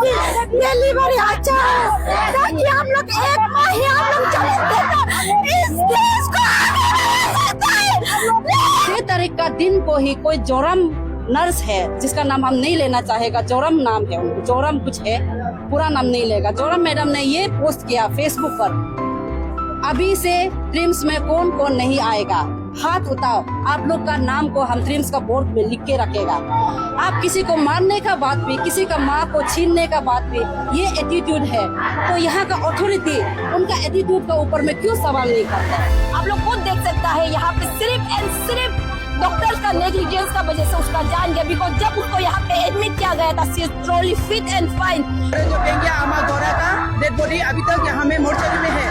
की डिलीवरी अच्छा हो, ताकि हम लोग एक माह ही हम लोग चलते इस देश को आगे बढ़ा सकते हैं। 6 तारीख का दिन को ही कोई जोरम नर्स है जिसका नाम हम नहीं लेना चाहेगा, जोरम नाम है, जोरम कुछ है, पूरा नाम नहीं लेगा। जोरम मैडम ने ये पोस्ट किया फेसबुक पर, अभी से ट्रिम्स में कौन कौन नहीं आएगा, हाथ उठाओ, आप लोग का नाम को हम ट्रिम्स का बोर्ड में लिख के रखेगा। आप किसी को मारने का बात भी, किसी का माँ को छीनने का बात भी, ये एटीट्यूड है। तो यहाँ का अथॉरिटी उनका एटीट्यूड के ऊपर में क्यों सवाल नहीं करता है? आप लोग खुद देख सकता है यहाँ पे सिर्फ एंड सिर्फ डॉक्टर्स का नेग्लिजेंस का वजह से उसका जान गया। बिकॉज जब उसको यहाँ पे एडमिट किया गया था, she is truly fit and fine. जो बेंगिया अमा गौरा का डेड बॉडी अभी तक यहाँ में मोर्चरी में है,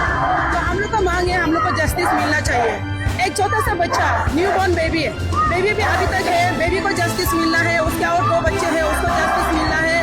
तो हम लोग का मांग है, हम लोग को जस्टिस मिलना चाहिए। एक छोटा सा बच्चा न्यू बॉर्न बेबी है, बेबी भी अभी तक है, बेबी को जस्टिस मिलना है। उसके और 2 बच्चे हैं, उसको जस्टिस मिलना है।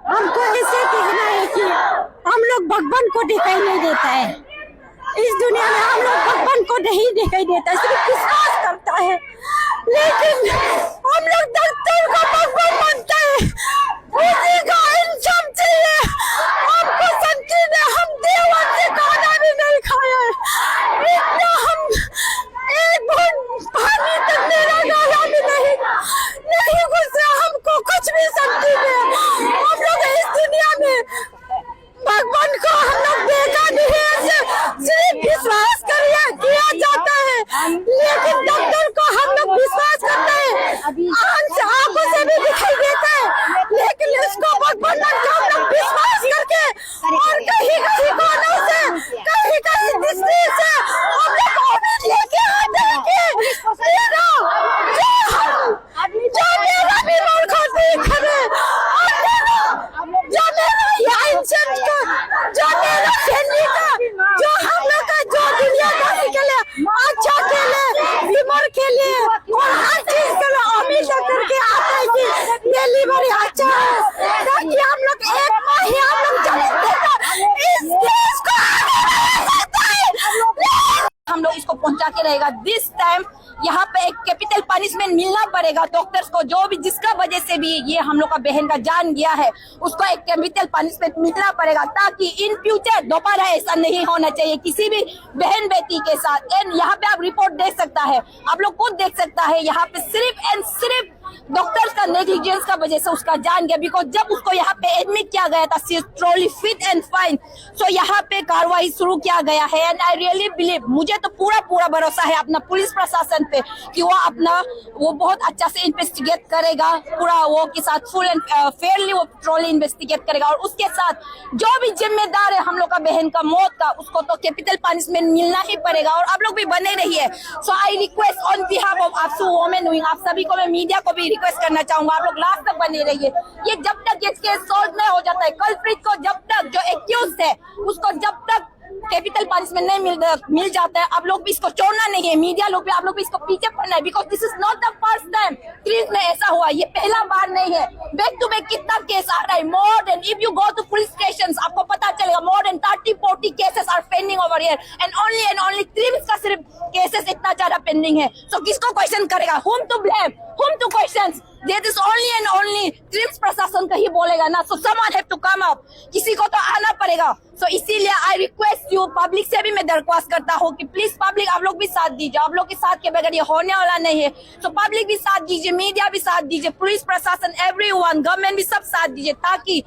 हमको ऐसे कहना है कि हम लोग भगवान को दिखाई नहीं देता है इस दुनिया में, हम लोग भगवान को नहीं दिखाई देता, सिर्फ विश्वास करता है। लेकिन हम लोग डॉक्टर को भगवान मानते हैं, उसी का इंसाफ चाहिए हमको। संकी ने हम देवन से खाना भी नहीं खाया है, इतना हम एक बूंद पानी तक मेरा गाला भी नहीं गुजरा, हमको कुछ भी संकी ने। हम लोग इस दुनिया में भगवान को हम लोग देखा नहीं है, सिर्फ विश्वास किया जाता है। लेकिन डॉक्टर को हम लोग विश्वास करते हैं, आंखों से भी दिखाई देता है, लेकिन इसको भगवान को हम लोग विश्वास करके और कहीं कोनों से, कहीं दृष्टि से हम लोग उम्मीद लेके आते हैं कि जो मेरा भी मूर्ख करे, जो मेरा इंसान का, जो मेरा फैमिली का, जो हम लोग का, जो दुनियादारी के लिए, अच्छा के लिए, बीमार के लिए और हर चीज के लिए उम्मीद करके आते हैं कि डिलीवरी अच्छा हो, ताकि हम लोग एक माह ही हम लोग चलते इस देश को आगे बढ़ा सकते हैं। हम लोग इसको पहुंचा के रहेगा। दिस टाइम यहाँ पे एक कैपिटल पनिशमेंट मिलना पड़ेगा डॉक्टर्स को, जो भी जिसका वजह से भी ये हम लोग का बहन का जान गया है, उसको एक कैपिटल पनिशमेंट मिलना पड़ेगा, ताकि इन फ्यूचर दोबारा ऐसा नहीं होना चाहिए किसी भी बहन बेटी के साथ। एंड यहाँ पे आप रिपोर्ट देख सकता है, आप लोग खुद देख सकता है, यहाँ पे सिर्फ एंड सिर्फ डॉक्टर्स का नेग्लिजेंस का वजह से उसका जान गया। बिकॉज जब उसको यहाँ पे एडमिट किया गया था, she is truly fit and fine. So यहाँ पे कार्रवाई शुरू किया गया है। एंड आई रियली बिलीव, मुझे तो पूरा भरोसा है अपना पुलिस प्रशासन पे कि वो बहुत अच्छा से इन्वेस्टिगेट करेगा, पूरा वो के साथ फुल एंड फेयरली वो ट्रूली इन्वेस्टिगेट करेगा। और उसके साथ जो भी जिम्मेदार है हम लोग का बहन का मौत का, उसको तो कैपिटल पनिशमेंट मिलना ही पड़ेगा। और आप लोग भी बने रहिए। So I request on behalf of AAPSU women wing, आप सभी को, मैं मीडिया को भी रिक्वेस्ट करना चाहूंगा, आप लोग लास्ट तक बने रहिए। ये जब तक ये केस सॉल्व नहीं हो जाता है, कल्प्रिट को जब तक, जो एक्यूज्ड है उसको जब तक कैपिटल पनिशमेंट नहीं मिल जाता है, आप लोग भी इसको छोड़ना नहीं है। मीडिया लोग भी, आप लोग भी इसको पीछे पड़ना है। Because this is not the first time ट्रिम्स में ऐसा हुआ, ये पहला बार नहीं है। बैक टू बैक कितना केस आ रहा है, more than, if you go to police station आपको पता चलेगा, more than 30-40 cases are pending over here. And only ट्रिम्स का सिर्फ केसेस इतना ज्यादा पेंडिंग है। सो किसको क्वेश्चन करेगा, whom to blame, whom to question? That is only TRIMS प्रशासन का ही बोलेगा ना। So someone have to come up, किसी को तो आना पड़ेगा। So इसीलिए आई रिक्वेस्ट यू, पब्लिक से भी मैं दरख्वास्त करता हूँ कि प्लीज पब्लिक आप लोग भी साथ दीजिए, आप लोग के साथ के बगैर ये होने वाला नहीं है। So पब्लिक भी साथ दीजिए, मीडिया भी साथ दीजिए, पुलिस प्रशासन, एवरीवन, गवर्नमेंट भी सब साथ दीजिए, ताकि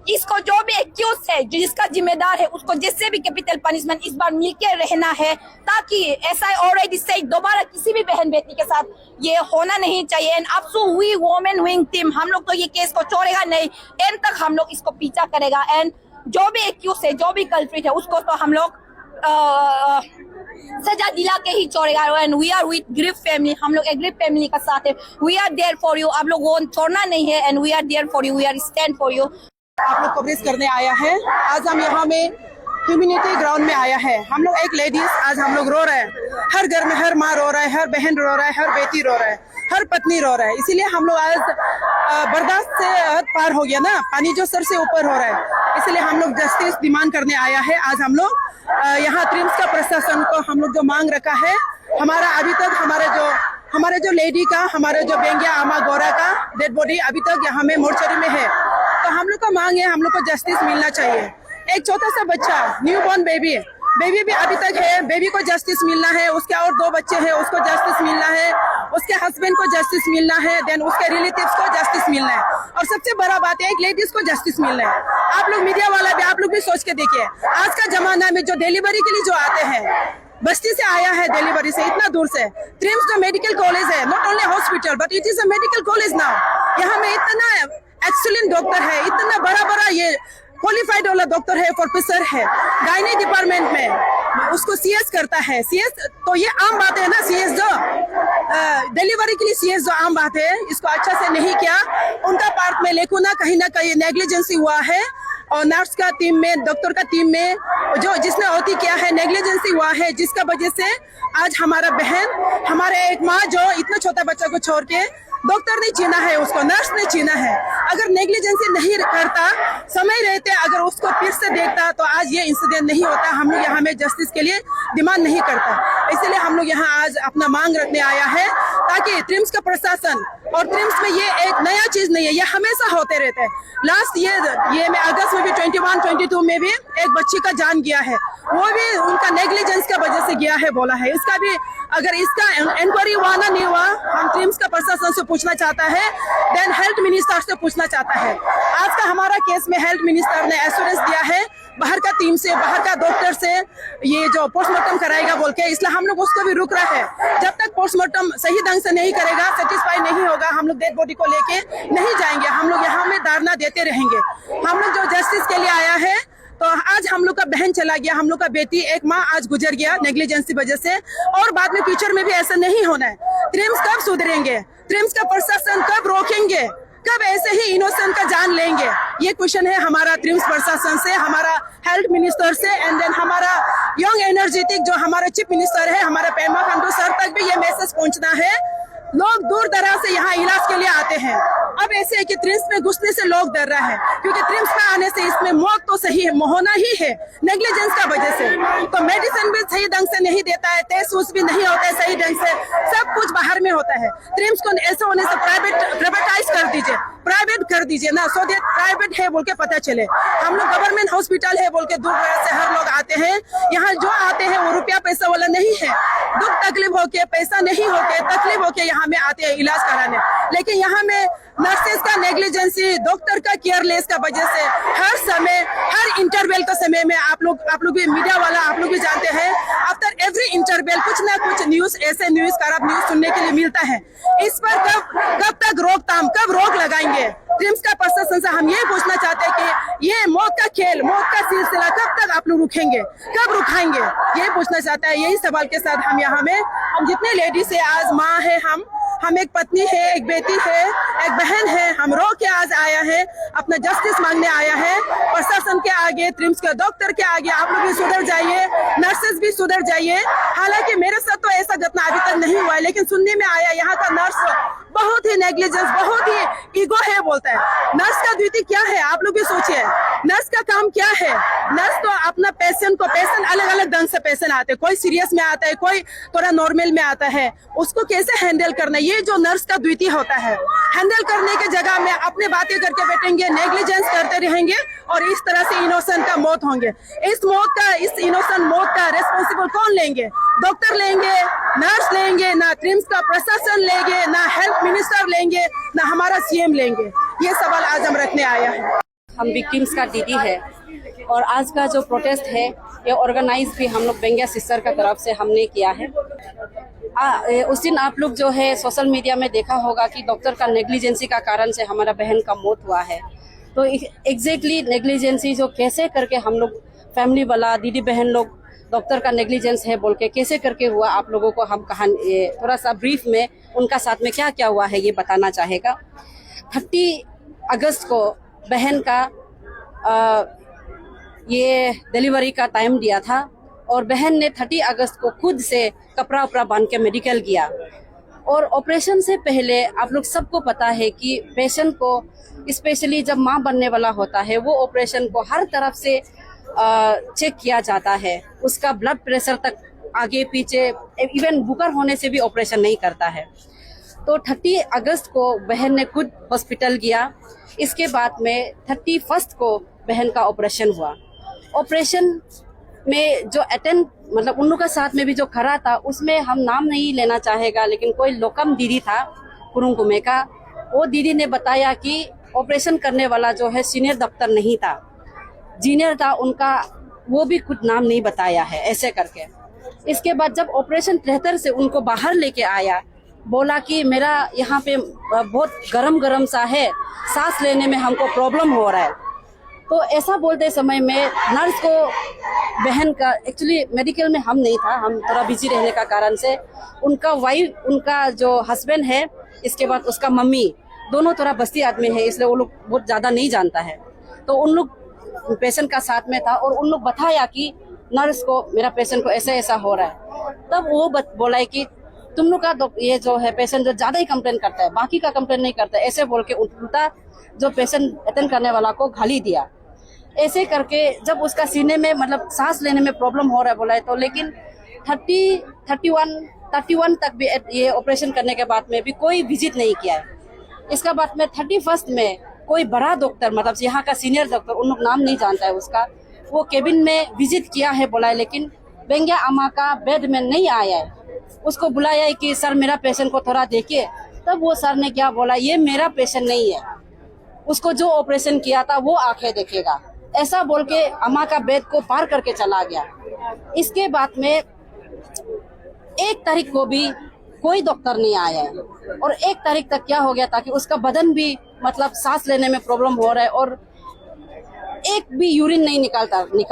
इसको जो भी एक्यूज है, जो जिसका जिम्मेदार है, उसको जिससे भी कैपिटल पनिशमेंट इस बार मिलके रहना है, ताकि ऐसा ऑलरेडी से दोबारा किसी भी बहन बेटी के साथ ये होना नहीं चाहिए। एंड आपसू वी वुमेन विंग टीम, हम लोग तो ये केस को छोड़ेगा नहीं, एंड तक हम लोग इसको पीछा करेगा। एंड जो भी एक्यूज है, जो भी कल्प्रिट है, उसको तो हम लोग सजा दिला के ही छोड़ेगा। And we are with grip family, हम लोग एक ग्रिप फैमिली का साथ है। We are there for you, आप लोग वो छोड़ना नहीं है। And we are there for you, we are stand for you. आप लोग कवरेज करने आया है। आज हम यहाँ में कम्युनिटी ग्राउंड में आया है। हम लोग एक लेडीज, आज हम लोग रो रहे हैं। हर घर में हर माँ रो रहा है, हर बहन रो रहा है, हर बेटी रो रहा है, हर पत्नी रो रहा है। इसीलिए हम लोग आज बर्दाश्त से हद पार हो गया ना, पानी जो सर से ऊपर हो रहा है। इसलिए हम लोग जस्टिस डिमांड करने आया है। आज हम लोग यहाँ ट्रिम्स का प्रशासन को हम लोग जो मांग रखा है, हमारा अभी तक हमारे जो लेडी का, हमारे जो बेंगिया आमा गौरा का डेड बॉडी अभी तक यहाँ में मोर्चरी में है। तो हम लोग का मांग है, हम लोग को जस्टिस मिलना चाहिए। एक छोटा सा बच्चा, न्यू बॉर्न बेबी भी अभी तक है, बेबी को जस्टिस मिलना है। उसके और 2 बच्चे हैं, उसको जस्टिस मिलना है। उसके हस्बैंड को जस्टिस मिलना है, देन उसके रिलेटिव्स को जस्टिस मिलना है। और सबसे बड़ा बात है, एक लेडीज को जस्टिस मिलना है। आप लोग मीडिया वाला भी, आप लोग भी सोच के देखिए, आज का जमाना में जो डिलीवरी के लिए जो आते हैं, बस्ती से आया है डिलीवरी से, इतना दूर से। ट्रिम्स जो मेडिकल कॉलेज है, not only hospital but it is a medical college now. यहाँ में इतना एक्सीलेंट डॉक्टर है, इतना बड़ा ये क्वालिफाइड वाला डॉक्टर है, प्रोफेसर है। गायनी डिपार्टमेंट में उसको सीएस करता है। सीएस तो ये आम बात है ना, सीएस जो डिलीवरी के लिए सीएस जो आम बात है, इसको अच्छा से नहीं किया। उनका पार्ट में लेकिन ना कहीं नेग्लिजेंसी हुआ है। और नर्स का टीम में, डॉक्टर का टीम में जो जिसने होती क्या है, नेग्लिजेंसी हुआ है, जिसका वजह से आज हमारा बहन, हमारे एक माँ जो इतना छोटा बच्चा को छोड़ के, डॉक्टर ने छीना है उसको, नर्स ने छीना है। अगर नेग्लिजेंसी नहीं करता, समय रहते अगर उसको फिर से देखता, तो आज ये इंसिडेंट नहीं होता। हम लोग यहाँ में जस्टिस के लिए डिमांड नहीं करता। इसलिए हम लोग यहाँ आज अपना मांग रखने आया है, ताकि ट्रिम्स का प्रशासन, और ट्रिम्स में ये एक नया चीज नहीं है, ये हमेशा होते रहते हैं। लास्ट ये में अगस्त में भी 21-22 में भी एक बच्ची का जान गया है, वो भी उनका नेग्लिजेंस का वजह से गया है बोला है। इसका भी अगर इसका इंक्वायरी हुआ ना नहीं हुआ, हम ट्रिम्स का प्रशासन से पूछना चाहता है, देन हेल्थ मिनिस्टर से पूछना चाहता है। आज का हमारा केस में हेल्थ मिनिस्टर ने एश्योरेंस दिया है बाहर का टीम से, बाहर का डॉक्टर से, ये जो पोस्टमार्टम कराएगा बोल के। इसलिए हम लोग उसको भी रुक रहा है। जब तक पोस्टमार्टम सही ढंग से नहीं करेगा, सेटिस्फाई नहीं होगा, हम लोग डेड बॉडी को लेके नहीं जाएंगे। हम लोग यहाँ में धरना देते रहेंगे। हम लोग जो जस्टिस के लिए आया है, तो आज हम लोग का बहन चला गया, हम लोग का बेटी, एक माँ आज गुजर गया नेग्लिजेंसी वजह से, और बाद में फ्यूचर में भी ऐसा नहीं होना है। ट्रिम्स कब सुधरेंगे? ट्रिम्स का प्रशासन कब रोकेंगे? कब ऐसे ही इनोसेंट का जान लेंगे? ये क्वेश्चन है हमारा ट्रिम्स प्रशासन से, हमारा हेल्थ मिनिस्टर से, एंड देन हमारा यंग एनर्जेटिक जो हमारा चीफ मिनिस्टर है, हमारे पेमा खांडू सर तक भी ये मैसेज पहुंचना है। लोग दूर दराज से यहाँ इलाज के लिए आते हैं। अब ऐसे है कि ट्रिम्स में घुसने से लोग डर रहा है, क्योंकि ट्रिम्स में आने से इसमें मौत तो सही है, होना ही है नेग्लिजेंस का वजह से। तो मेडिसिन भी सही ढंग से नहीं देता है, टेस्ट उस भी नहीं होता है सही ढंग से, सब कुछ बाहर में होता है। ट्रिम्स को ऐसा होने से प्राइवेटाइज कर दीजिए, प्राइवेट कर दीजिए ना, सो दैट प्राइवेट है बोल के पता चले। हम लोग गवर्नमेंट हॉस्पिटल है बोल के दूर दराज से हर लोग आते हैं। यहाँ जो आते हैं वो रुपया पैसा वाला नहीं है, दुख तकलीफ होके, पैसा नहीं होके, तकलीफ होके यहाँ में आते हैं इलाज कराने। लेकिन यहाँ में नर्सेस का नेग्लिजेंसी, डॉक्टर का केयरलेस का वजह से हर समय, हर इंटरवल का समय में आप लोग भी मीडिया वाला, आप लोग भी जानते हैं, आफ्टर एवरी इंटरवल कुछ ना कुछ न्यूज, ऐसे न्यूज, खराब न्यूज सुनने के लिए मिलता है। इस पर कब तक रोकथाम, कब रोक लगाएंगे? ट्रिम्स का प्रशासन से हम ये पूछना चाहते हैं कि ये मौत का खेल, मौत का सिलसिला कब तक आप लोग रुकेंगे, कब रुकाएंगे? ये पूछना चाहता है। यही सवाल के साथ हम यहाँ में, हम जितने लेडीज है, आज माँ है, हम एक पत्नी है, एक बेटी है, एक बहन है, हम रो के आज आया है, अपना जस्टिस मांगने आया है। प्रशासन के आगे, ट्रिम्स के डॉक्टर के आगे आप लोग भी सुधर जाइए, नर्सेस भी सुधर जाइए। हालांकि मेरे साथ तो ऐसा घटना अभी तक नहीं हुआ है, लेकिन सुनने में आया यहाँ का नर्स बहुत ही नेग्लिजेंस, बहुत ही ईगो है बोलता है। नर्स का ड्यूटी क्या है आप लोग भी सोचिए, नर्स का काम क्या है? नर्स तो अपना पेशेंट अलग अलग ढंग से पेशेंट आते हैं, कोई सीरियस में आता है, कोई थोड़ा नॉर्मल में आता है, उसको कैसे हैंडल करना, ये जो नर्स का ड्यूटी होता है। हैंडल करने के जगह में अपने बातें करके बैठेंगे, नेग्लिजेंस करते रहेंगे, और इस तरह से इनोसेंट का मौत होंगे। इस इनोसेंट मौत का रेस्पॉन्सिबल कौन लेंगे? डॉक्टर लेंगे, नर्स लेंगे, ना ट्रिम्स का प्रशासन लेंगे, ना हेल्थ मिनिस्टर लेंगे, ना हमारा सीएम लेंगे? ये सवाल आज हम रखने आया है। हम विक्टिम्स का दीदी है, और आज का जो प्रोटेस्ट है ये ऑर्गेनाइज भी हम लोग बेंगिया सिस्टर का तरफ से हमने किया है। उस दिन आप लोग जो है सोशल मीडिया में देखा होगा कि डॉक्टर का नेग्लिजेंसी का कारण से हमारा बहन का मौत हुआ है। तो एग्जैक्टली नेग्लिजेंसी जो कैसे करके हम लोग फैमिली वाला, दीदी बहन लोग डॉक्टर का नेग्लिजेंस है बोल के कैसे करके हुआ, आप लोगों को हम कहानी थोड़ा सा ब्रीफ में उनका साथ में क्या क्या हुआ है ये बताना चाहेगा। 30 अगस्त को बहन का ये डिलीवरी का टाइम दिया था और बहन ने 30 अगस्त को खुद से कपड़ा उपड़ा बांध के मेडिकल किया। और ऑपरेशन से पहले आप लोग सबको पता है कि पेशेंट को स्पेशली जब माँ बनने वाला होता है वो ऑपरेशन को हर तरफ से चेक किया जाता है, उसका ब्लड प्रेशर तक आगे पीछे, इवन बुखार होने से भी ऑपरेशन नहीं करता है। तो 30 अगस्त को बहन ने खुद हॉस्पिटल गया। इसके बाद में 31 को बहन का ऑपरेशन हुआ। ऑपरेशन में जो अटेंड मतलब उन लोगों के साथ में भी जो खड़ा था उसमें हम नाम नहीं लेना चाहेगा, लेकिन कोई लोकम दीदी था कुरुंगुमे का, वो दीदी ने बताया कि ऑपरेशन करने वाला जो है सीनियर डॉक्टर नहीं था, जूनियर था उनका, वो भी कुछ नाम नहीं बताया है ऐसे करके। इसके बाद जब ऑपरेशन थिएटर से उनको बाहर लेके आया, बोला कि मेरा यहाँ पे बहुत गरम सा है, सांस लेने में हमको प्रॉब्लम हो रहा है। तो ऐसा बोलते समय में नर्स को बहन का, एक्चुअली मेडिकल में हम नहीं था, हम थोड़ा बिजी रहने का कारण से, उनका वाइफ, उनका जो हस्बैंड है, इसके बाद उसका मम्मी, दोनों थोड़ा बस्ती आदमी है इसलिए वो लोग बहुत ज़्यादा नहीं जानता है। तो उन लोग पेशेंट का साथ में था और उन लोग बताया कि नर्स को मेरा पेशेंट को ऐसा ऐसा हो रहा है। तब वो बोला है कि तुम लोग का ये जो है पेशेंट जो ज़्यादा ही कंप्लेन करता है, बाकी का कंप्लेन नहीं करता है, ऐसे बोल के उल्टा जो पेशेंट अटेंड करने वाला को गाली दिया। ऐसे करके जब उसका सीने में मतलब सांस लेने में प्रॉब्लम हो रहा है बोला है, तो लेकिन 31 तक भी ये ऑपरेशन करने के बाद में भी कोई विजिट नहीं किया है। इसका बाद में 31 में कोई बड़ा डॉक्टर, मतलब यहाँ का सीनियर डॉक्टर, उन लोग नाम नहीं जानता है उसका, वो केबिन में विजिट किया है बोला है, लेकिन बेंगिया अम्मा का बेड में नहीं आया है। उसको बुलाया है कि सर मेरा पेशेंट को थोड़ा देखिए। तब वो सर ने क्या बोला, ये मेरा पेशेंट नहीं है, उसको जो ऑपरेशन किया था वो आंखें देखेगा, ऐसा बोल के अम्मा का बेड को पार करके चला गया। इसके बाद में 1 तारीख को भी कोई डॉक्टर नहीं आया है और 1 तारीख तक क्या हो गया था कि उसका बदन भी मतलब सांस लेने में प्रॉब्लम हो रहा है और एक भी यूरिन नहीं निकल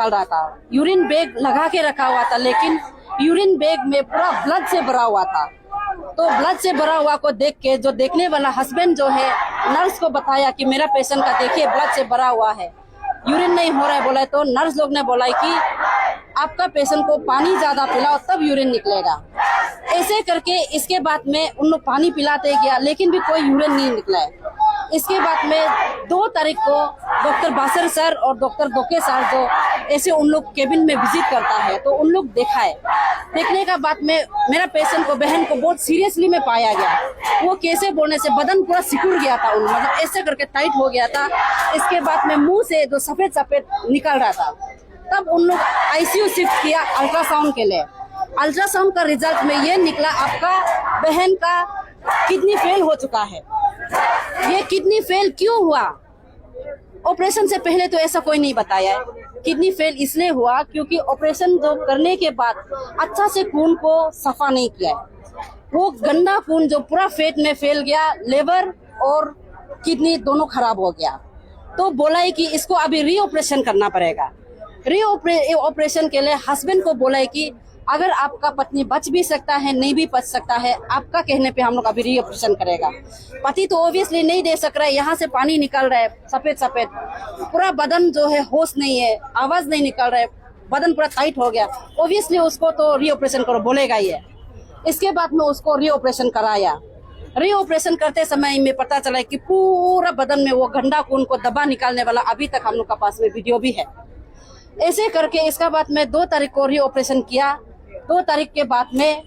रहा था। यूरिन बैग लगा के रखा हुआ था, लेकिन यूरिन बैग में पूरा ब्लड से भरा हुआ था। तो ब्लड से भरा हुआ को देख के जो देखने वाला हस्बैंड जो है नर्स को बताया कि मेरा पेशेंट का देखिए ब्लड से भरा हुआ है, यूरिन नहीं हो रहा है बोला है। तो नर्स लोग ने बोला कि आपका पेशेंट को पानी ज्यादा पिलाओ तब यूरिन निकलेगा। ऐसे करके इसके बाद में उन लोग पानी पिलाते गया, लेकिन भी कोई यूरिन नहीं निकला है। इसके बाद में 2 तारीख को डॉक्टर बासर सर और डॉक्टर बोके सर जो ऐसे उन लोग केबिन में विजिट करता है, तो उन लोग देखा है। देखने का बाद में मेरा पेशेंट को, बहन को बहुत सीरियसली में पाया गया। वो कैसे बोलने से बदन पूरा सिकुड़ गया था, मतलब ऐसे करके टाइट हो गया था। इसके बाद में मुंह से जो सफेद सफेद निकल रहा था। तब उन लोग आईसीयू शिफ्ट किया अल्ट्रासाउंड के लिए। अल्ट्रासाउंड का रिजल्ट में ये निकला आपका बहन का किडनी फेल हो चुका है। ये किडनी फेल क्यों हुआ? ऑपरेशन से पहले तो ऐसा कोई नहीं बताया है। किडनी फेल इसलिए हुआ क्योंकि ऑपरेशन जो करने के बाद अच्छा से खून को सफा नहीं किया है। वो गंदा खून जो पूरा पेट में फैल गया, लिवर और किडनी दोनों खराब हो गया। तो बोला है कि इसको अभी री ऑपरेशन करना पड़ेगा। री ऑपरेशन के लिए हस्बैंड को बोला है कि अगर आपका पत्नी बच भी सकता है, नहीं भी बच सकता है, आपका कहने पे हम लोग अभी री ऑपरेशन करेगा। पति तो ऑब्वियसली नहीं दे सक रहा है, यहाँ से पानी निकल रहा है सफेद सफेद, पूरा बदन जो है होश नहीं है, आवाज नहीं निकल रहा है, बदन पूरा टाइट हो गया। ऑब्वियसली उसको तो री ऑपरेशन करो बोलेगा ही है। इसके बाद में उसको री ऑपरेशन कराया। री ऑपरेशन करते समय में पता चला कि पूरा बदन में वो गंदा खून को दबा निकालने वाला अभी तक हम लोग के पास में वीडियो भी है। ऐसे करके इसका बाद में 2 तारीख को री ऑपरेशन किया। 2 तारीख के बाद में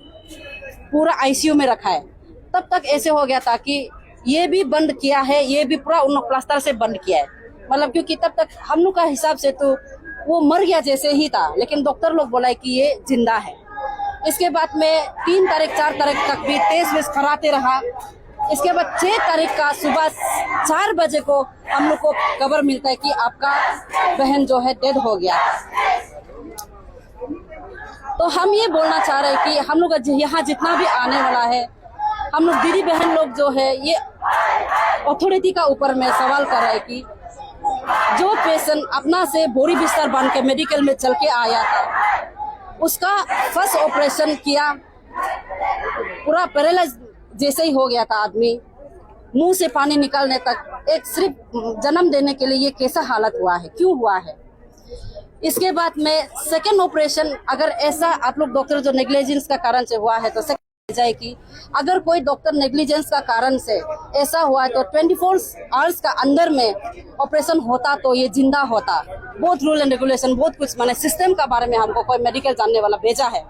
पूरा आईसीयू में रखा है। तब तक ऐसे हो गया था कि ये भी बंद किया है, ये भी पूरा उन प्लास्टर से बंद किया है, मतलब क्योंकि तब तक हम लोग का हिसाब से तो वो मर गया जैसे ही था, लेकिन डॉक्टर लोग बोला है कि ये जिंदा है। इसके बाद में 3 तारीख 4 तारीख तक भी तेज कराते रहा। इसके बाद 6 तारीख का सुबह 4 बजे को हम लोग को खबर मिलता है कि आपका बहन जो है डेड हो गया। तो हम ये बोलना चाह रहे हैं कि हम लोग यहाँ जितना भी आने वाला है, हम लोग दीदी बहन लोग जो है ये अथॉरिटी का ऊपर में सवाल कर रहे हैं कि जो पेशेंट अपना से बोरी बिस्तर बन के मेडिकल में चल के आया था, उसका फर्स्ट ऑपरेशन किया, पूरा पैरालाइज जैसे ही हो गया था आदमी, मुंह से पानी निकलने तक, एक सिर्फ जन्म देने के लिए ये कैसा हालत हुआ है, क्यों हुआ है। इसके बाद में सेकेंड ऑपरेशन, अगर ऐसा आप लोग डॉक्टर जो नेग्लिजेंस का कारण से हुआ है तो जाए कि अगर कोई डॉक्टर नेग्लिजेंस का कारण से ऐसा हुआ है तो 24 आवर्स का अंदर में ऑपरेशन होता तो ये जिंदा होता। बहुत रूल एंड रेगुलेशन, बहुत कुछ माने सिस्टम का बारे में हमको कोई मेडिकल जानने वाला भेजा है,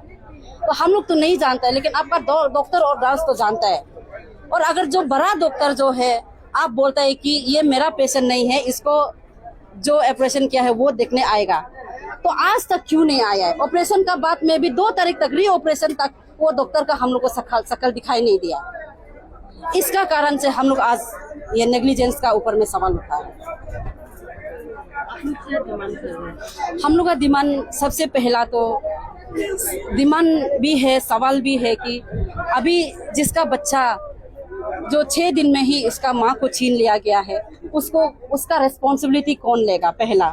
तो हम लोग तो नहीं जानते हैं, लेकिन आपका डॉक्टर और नर्स तो जानता है। और अगर जो बड़ा डॉक्टर जो है आप बोलते हैं कि ये मेरा पेशेंट नहीं है, इसको जो ऑपरेशन किया है वो देखने आएगा, तो आज तक क्यों नहीं आया है। ऑपरेशन का बाद में भी 2 तारीख तक, री ऑपरेशन तक वो डॉक्टर का हम लोग को शकल दिखाई नहीं दिया। इसका कारण से हम लोग आज ये नेग्लिजेंस का ऊपर में सवाल उठा है। हम लोग का डिमांड सबसे पहला तो डिमांड भी है, सवाल भी है कि अभी जिसका बच्चा जो 6 दिन में ही इसका माँ को छीन लिया गया है, उसको उसका रिस्पॉन्सिबिलिटी कौन लेगा। पहला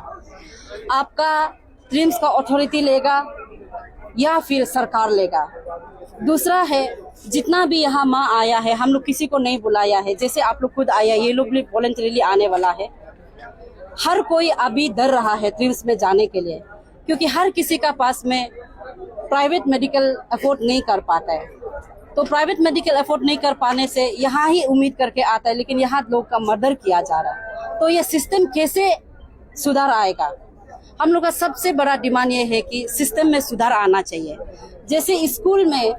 आपका ट्रिम्स का अथॉरिटी लेगा या फिर सरकार लेगा। दूसरा है जितना भी यहाँ माँ आया है, हम लोग किसी को नहीं बुलाया है, जैसे आप लोग खुद आया, ये लोग भी वॉलंटरीली आने वाला है। हर कोई अभी डर रहा है ट्रिम्स में जाने के लिए, क्योंकि हर किसी का पास में प्राइवेट मेडिकल अफोर्ड नहीं कर पाता है। तो प्राइवेट मेडिकल अफोर्ड नहीं कर पाने से यहाँ ही उम्मीद करके आता है, लेकिन यहाँ लोग का मर्डर किया जा रहा है। तो ये सिस्टम कैसे सुधार आएगा। हम लोग का सबसे बड़ा डिमांड ये है कि सिस्टम में सुधार आना चाहिए। जैसे स्कूल में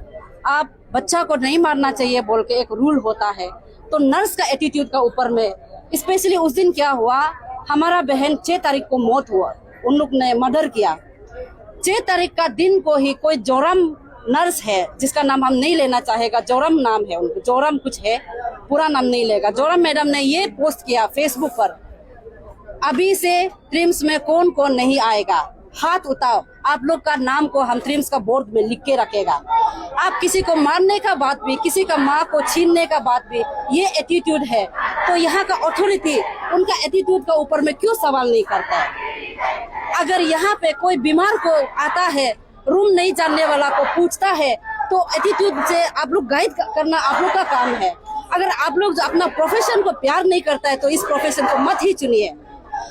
आप बच्चा को नहीं मारना चाहिए बोल के एक रूल होता है, तो नर्स का एटीट्यूड का ऊपर में, स्पेशली उस दिन क्या हुआ, हमारा बहन 6 तारीख को मौत हुआ, उन लोग ने मर्डर किया। 6 तारीख का दिन को ही कोई जोरम नर्स है, जिसका नाम हम नहीं लेना चाहेगा, जोरम नाम है उनको, जोरम कुछ है, पूरा नाम नहीं लेगा। जोरम मैडम ने ये पोस्ट किया फेसबुक पर, अभी से ट्रिम्स में कौन कौन नहीं आएगा, हाथ उठाओ, आप लोग का नाम को हम ट्रिम्स का बोर्ड में लिख के रखेगा। आप किसी को मारने का बात भी, किसी का माँ को छीनने का बात भी, ये एटीट्यूड है, तो यहाँ का अथॉरिटी उनका एटीट्यूड का ऊपर में क्यों सवाल नहीं करता है। अगर यहाँ पे कोई बीमार को आता है, रूम नहीं जानने वाला को पूछता है, तो एटीट्यूड से आप लोग गाइड करना आप लोग का काम है। अगर आप लोग अपना प्रोफेशन को प्यार नहीं करता है तो इस प्रोफेशन को मत ही चुनिए।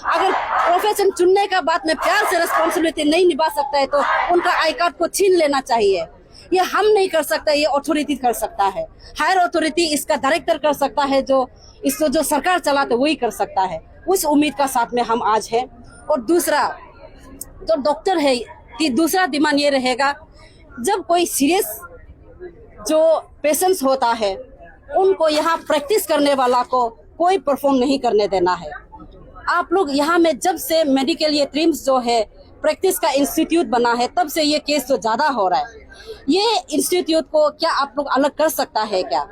अगर प्रोफेशन चुनने का बाद में प्यार से रिस्पॉन्सिबिलिटी नहीं निभा सकता है तो उनका आई कार्ड को छीन लेना चाहिए। ये हम नहीं कर सकता, ये अथॉरिटी कर सकता है, हायर अथॉरिटी इसका डायरेक्टर कर सकता है, जो इसको जो सरकार चलाते वही कर सकता है। उस उम्मीद का साथ में हम आज हैं। और दूसरा जो डॉक्टर है कि दूसरा डिमांड ये रहेगा, जब कोई सीरियस जो पेशेंट्स होता है उनको यहाँ प्रैक्टिस करने वाला को कोई परफॉर्म नहीं करने देना है। आप लोग यहाँ में जब से मेडिकल ये ट्रिम्स जो है प्रैक्टिस का इंस्टीट्यूट बना है, तब से ये केस तो ज्यादा हो रहा है। ये इंस्टीट्यूट को क्या आप लोग अलग कर सकता है क्या।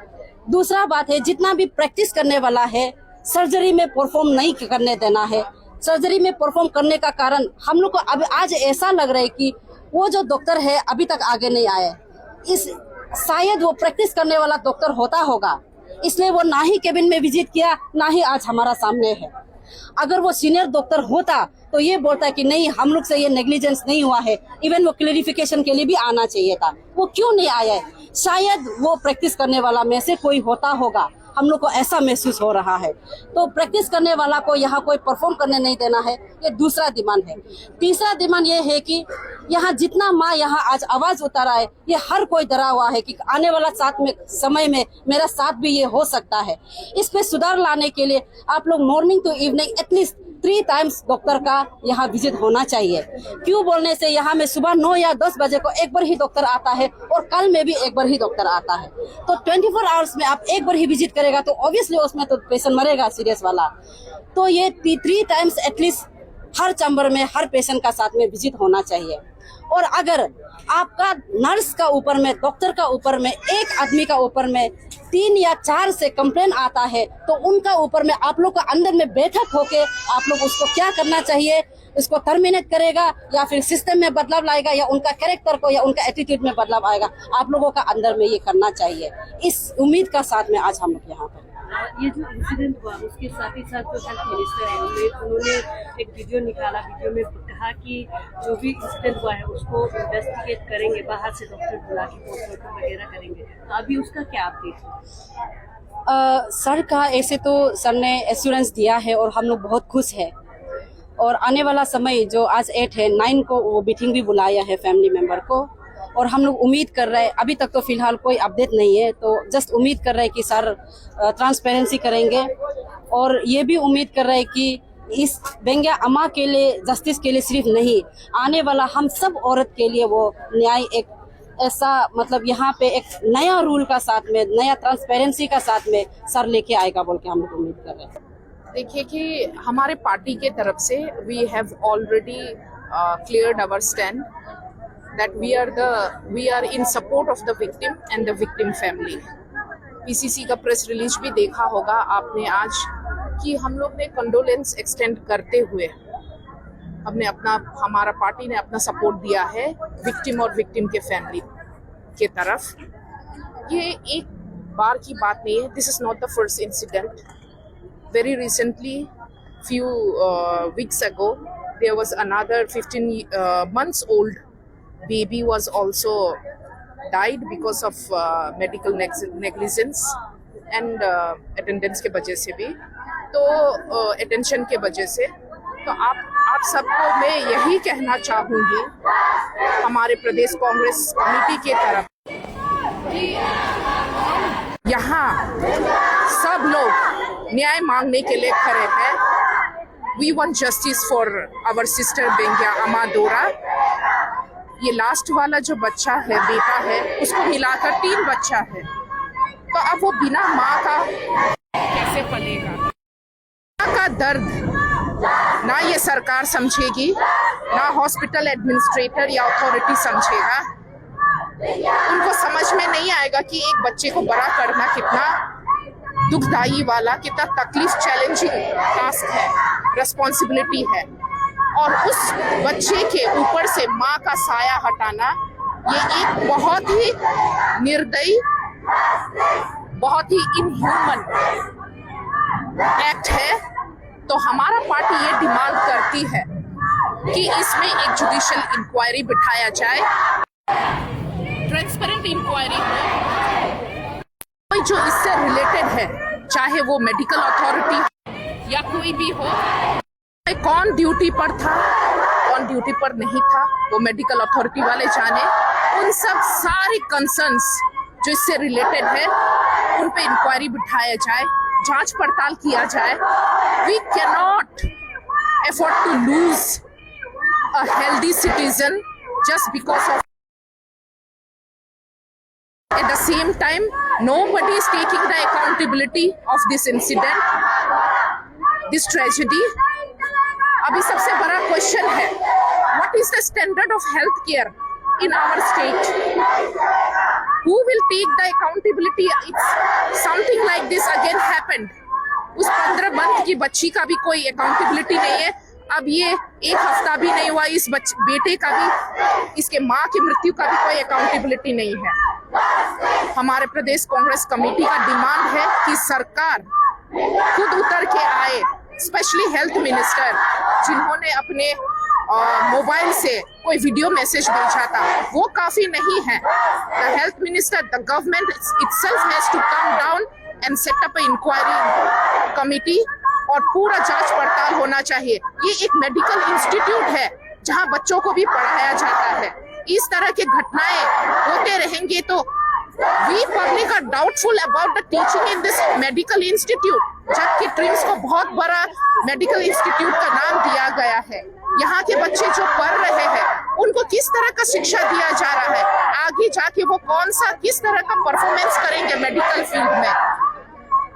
दूसरा बात है, जितना भी प्रैक्टिस करने वाला है सर्जरी में परफॉर्म नहीं करने देना है। सर्जरी में परफॉर्म करने का कारण हम लोग को अब आज ऐसा लग रहा है कि वो जो डॉक्टर है अभी तक आगे नहीं आए। इस शायद वो प्रैक्टिस करने वाला डॉक्टर होता होगा, इसलिए वो ना ही केबिन में विजिट किया, ना ही आज हमारा सामने है। अगर वो सीनियर डॉक्टर होता तो ये बोलता है कि नहीं, हम लोग से ये नेग्लिजेंस नहीं हुआ है, इवन वो क्लेरिफिकेशन के लिए भी आना चाहिए था। वो क्यों नहीं आया है। शायद वो प्रैक्टिस करने वाला में से कोई होता होगा, हम लोग को ऐसा महसूस हो रहा है। तो प्रैक्टिस करने वाला को यहाँ कोई परफॉर्म करने नहीं देना है, ये दूसरा डिमांड है। तीसरा डिमांड ये है कि यहाँ जितना माँ यहाँ आज आवाज उतारा है, ये हर कोई डरा हुआ है कि आने वाला समय में मेरा साथ भी ये हो सकता है। इस पे सुधार लाने के लिए आप लोग morning to evening at least 3 times doctor का यहाँ विजिट होना चाहिए। क्यों बोलने से यहाँ में सुबह 9 या 10 बजे को एक बार ही डॉक्टर आता है और कल में भी एक बार ही डॉक्टर आता है। तो 24 आवर्स में आप एक बार ही विजिट करेगा तो ऑब्वियसली उसमें तो पेशेंट मरेगा सीरियस वाला। तो ये 3 टाइम्स एटलीस्ट हर चैम्बर में हर पेशेंट का साथ में विजिट होना चाहिए। और अगर आपका नर्स का ऊपर में, डॉक्टर का ऊपर में, एक आदमी का ऊपर में 3 या 4 से कंप्लेन आता है तो उनका ऊपर में आप लोग का अंदर में बैठक होके आप लोग उसको क्या करना चाहिए, इसको टर्मिनेट करेगा या फिर सिस्टम में बदलाव लाएगा या उनका कैरेक्टर को या उनका एटीट्यूड में बदलाव आएगा, आप लोगों का अंदर में ये करना चाहिए। इस उम्मीद का साथ में आज हम लोग यहाँ पर ये जो इंसिडेंट हुआ उसके साथ ही साथ जो हेल्थ मिनिस्टर है उन्होंने एक वीडियो निकाला। वीडियो में कहा कि जो भी इंसिडेंट हुआ है उसको इन्वेस्टिगेट करेंगे, बाहर से डॉक्टर बुला के पोस्टमार्टम वगैरह करेंगे। तो अभी उसका क्या अपडेट है? सर का ऐसे तो सर ने एश्योरेंस दिया है और हम लोग बहुत खुश है। और आने वाला समय जो आज 8 है 9 को वो मीटिंग भी बुलाया है फैमिली मेंबर को, और हम लोग उम्मीद कर रहे हैं, अभी तक तो फिलहाल कोई अपडेट नहीं है, तो जस्ट उम्मीद कर रहे हैं कि सर ट्रांसपेरेंसी करेंगे। और ये भी उम्मीद कर रहे हैं कि इस बेंगिया अम्मा के लिए, जस्टिस के लिए सिर्फ नहीं, आने वाला हम सब औरत के लिए वो न्याय एक ऐसा मतलब यहाँ पे एक नया रूल का साथ में, नया ट्रांसपेरेंसी का साथ में सर लेके आएगा बोल के हम लोग उम्मीद कर रहे हैं। देखिए कि हमारे पार्टी के तरफ से we have already cleared our stand that we are in support of the victim and the victim family. PCC का प्रेस रिलीज भी देखा होगा आपने आज कि हम लोग ने कंडोलेंस एक्सटेंड करते हुए हमारा पार्टी ने अपना सपोर्ट दिया है विक्टिम और विक्टिम के फैमिली के तरफ। ये एक बार की बात नहीं है, this is not the first incident. Very recently, few weeks ago, there was another 15 months old baby was also died because of medical negligence and attendance के वजह से भी, तो attention के वजह से। तो आप सबको मैं यही कहना चाहूँगी हमारे प्रदेश कांग्रेस कमेटी के तरफ कि यहाँ सब लोग न्याय मांगने के लिए खड़े हैं। We want justice for our sister बेंगिया अम्मा दोरा। ये लास्ट वाला जो बच्चा है, बेटा है, उसको मिलाकर 3 बच्चा है, तो अब वो बिना माँ का कैसे पलेगा? माँ का दर्द ना ये सरकार समझेगी, ना हॉस्पिटल एडमिनिस्ट्रेटर या अथॉरिटी समझेगा। उनको समझ में नहीं आएगा कि एक बच्चे को बड़ा करना कितना दुखदाई वाला, कितना तकलीफ चैलेंजिंग टास्क है, रिस्पॉन्सिबिलिटी है। और उस बच्चे के ऊपर से माँ का साया हटाना ये एक बहुत ही निर्दयी, बहुत ही इनह्यूमन एक्ट है। तो हमारा पार्टी ये डिमांड करती है कि इसमें एक जुडिशियल इंक्वायरी बिठाया जाए, ट्रांसपेरेंट इंक्वायरी जो इससे रिलेटेड है, चाहे वो मेडिकल अथॉरिटी या कोई भी हो, कौन ड्यूटी पर था, कौन ड्यूटी पर नहीं था, वो मेडिकल अथॉरिटी वाले जाने। उन सब सारी कंसर्न्स जो इससे रिलेटेड है उन पे इंक्वायरी बिठाया जाए, जांच पड़ताल किया जाए। We can not afford to lose a healthy citizen just because of. At the same time, nobody is taking the accountability of this incident, this tragedy. अभी सबसे बड़ा क्वेश्चन है, what is the standard of health care in our state? Who will take the accountability? It's something like this again happened. उस 15 month की बच्ची का भी कोई accountability नहीं है। अब ये 1 हफ्ता भी नहीं हुआ, इस बेटे का भी, इसके माँ की मृत्यु का भी कोई accountability नहीं है। हमारे प्रदेश कांग्रेस कमेटी का डिमांड है कि सरकार खुद उतर के आए, स्पेशली हेल्थ मिनिस्टर जिन्होंने अपने मोबाइल से कोई वीडियो मैसेज भेजा था, वो काफी नहीं है। The health minister, the government itself has to come down and set up a inquiry committee और पूरा जांच पड़ताल होना चाहिए। ये एक मेडिकल इंस्टीट्यूट है जहां बच्चों को भी पढ़ाया जाता है। इस तरह की घटनाएं होते रहेंगे तो we public are doubtful about the teaching in this medical institute, जबकि ट्रिम्स को बहुत बड़ा मेडिकल इंस्टीट्यूट का नाम दिया गया है। यहाँ के बच्चे जो पढ़ रहे हैं उनको किस तरह का शिक्षा दिया जा रहा है, आगे जाके वो किस तरह का परफॉर्मेंस करेंगे मेडिकल फील्ड में?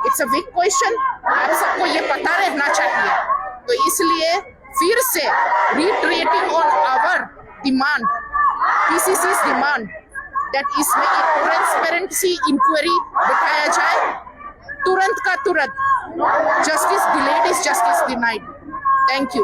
इट्स अ बिग क्वेश्चन, आप सबको ये पता रहना चाहिए। तो इसलिए फिर से reiterating on our demand, PCC's demand that इसमें एक ट्रांसपेरेंसी इंक्वायरी बिठाया जाए, तुरंत का तुरंत। Justice delayed is justice denied. Thank you.